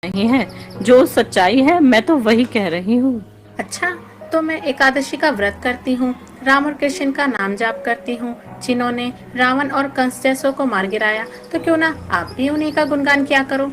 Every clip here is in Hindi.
नहीं है। जो सच्चाई है मैं तो वही कह रही हूँ। अच्छा, तो मैं एकादशी का व्रत करती हूँ, राम और कृष्ण का नाम जाप करती हूँ, जिन्होंने रावण और कंस जैसों को मार गिराया, तो क्यों ना आप भी उन्हीं का गुणगान किया करो।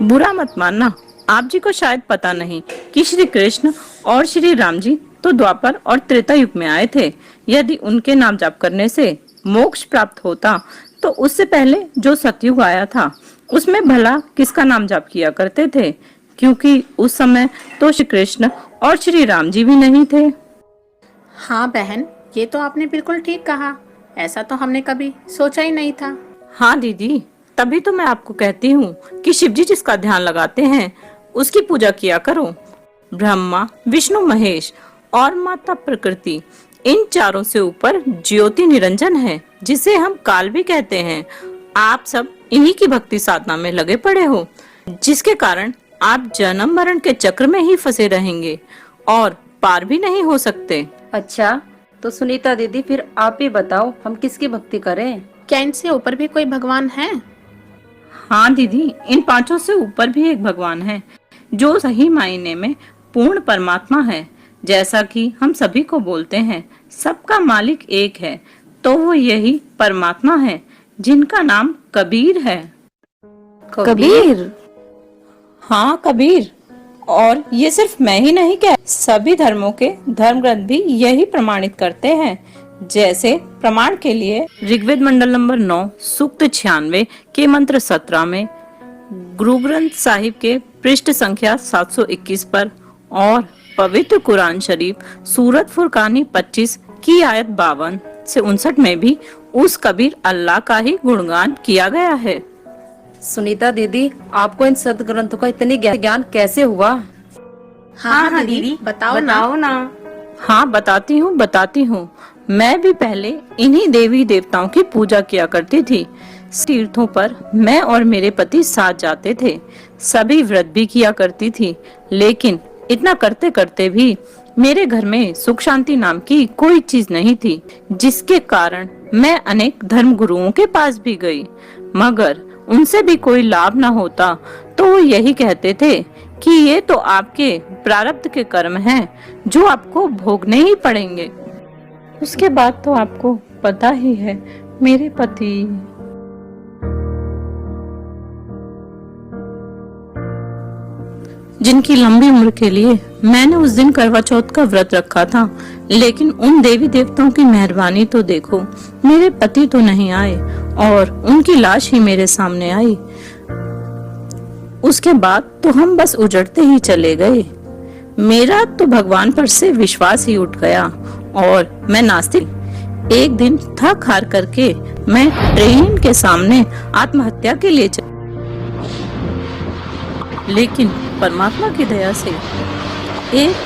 बुरा मत मानना, आप जी को शायद पता नहीं कि श्री कृष्ण और श्री राम जी तो द्वापर और त्रेता युग में आए थे। यदि उनके नाम जाप करने से मोक्ष प्राप्त होता तो उससे पहले जो सतयुग आया था उसमें भला किसका नाम जाप किया करते थे, क्योंकि उस समय तो श्री कृष्ण और श्री राम जी भी नहीं थे। हाँ बहन, ये तो आपने बिल्कुल ठीक कहा। ऐसा तो हमने कभी सोचा ही नहीं था। हाँ दीदी, तभी तो मैं आपको कहती हूँ कि शिव जी जिसका ध्यान लगाते हैं उसकी पूजा किया करो। ब्रह्मा, विष्णु, महेश और माता प्रकृति, इन चारों से ऊपर ज्योति निरंजन है, जिसे हम काल भी कहते हैं। आप सब इन्हीं की भक्ति साधना में लगे पड़े हो, जिसके कारण आप जन्म मरण के चक्र में ही फंसे रहेंगे और पार भी नहीं हो सकते। अच्छा, तो सुनीता दीदी फिर आप ही बताओ, हम किसकी भक्ति करें? क्या इनसे ऊपर भी कोई भगवान है? हाँ दीदी, इन पांचों से ऊपर भी एक भगवान है जो सही मायने में पूर्ण परमात्मा है। जैसा कि हम सभी को बोलते हैं, सबका मालिक एक है, तो वो यही परमात्मा है जिनका नाम कबीर है। कबीर? हाँ कबीर। और ये सिर्फ मैं ही नहीं कह, सभी धर्मों के धर्म ग्रंथ भी यही प्रमाणित करते हैं। जैसे प्रमाण के लिए ऋग्वेद मंडल नंबर 9 सूक्त 96 के मंत्र 17 में, गुरु ग्रंथ साहिब के पृष्ठ संख्या 721 पर और पवित्र कुरान शरीफ सूरत फुरकानी 25 की आयत 52 से 59 में भी उस कबीर अल्लाह का ही गुणगान किया गया है। सुनीता दीदी, आपको इन सद ग्रंथों का इतनी ज्ञान कैसे हुआ? हाँ दीदी, बताओ ना। हाँ बताती हूँ। मैं भी पहले इन्हीं देवी देवताओं की पूजा किया करती थी। तीर्थों पर मैं और मेरे पति साथ जाते थे, सभी व्रत भी किया करती थी, लेकिन इतना करते करते भी मेरे घर में सुख शांति नाम की कोई चीज नहीं थी, जिसके कारण मैं अनेक धर्म गुरुओं के पास भी गई, मगर उनसे भी कोई लाभ न होता। तो वो यही कहते थे कि ये तो आपके प्रारब्ध के कर्म हैं, जो आपको भोगने ही पड़ेंगे। उसके बाद तो आपको पता ही है, मेरे पति जिनकी लंबी उम्र के लिए मैंने उस दिन करवा चौथ का व्रत रखा था, लेकिन उन देवी देवताओं की मेहरबानी तो देखो, मेरे पति तो नहीं आए और उनकी लाश ही मेरे सामने आई। उसके बाद तो हम बस उजड़ते ही चले गए। मेरा तो भगवान पर से विश्वास ही उठ गया और मैं नास्तिक। एक दिन थक हार करके मैं ट्रेन के सामने आत्महत्या के लिए चली, लेकिन परमात्मा की दया से एक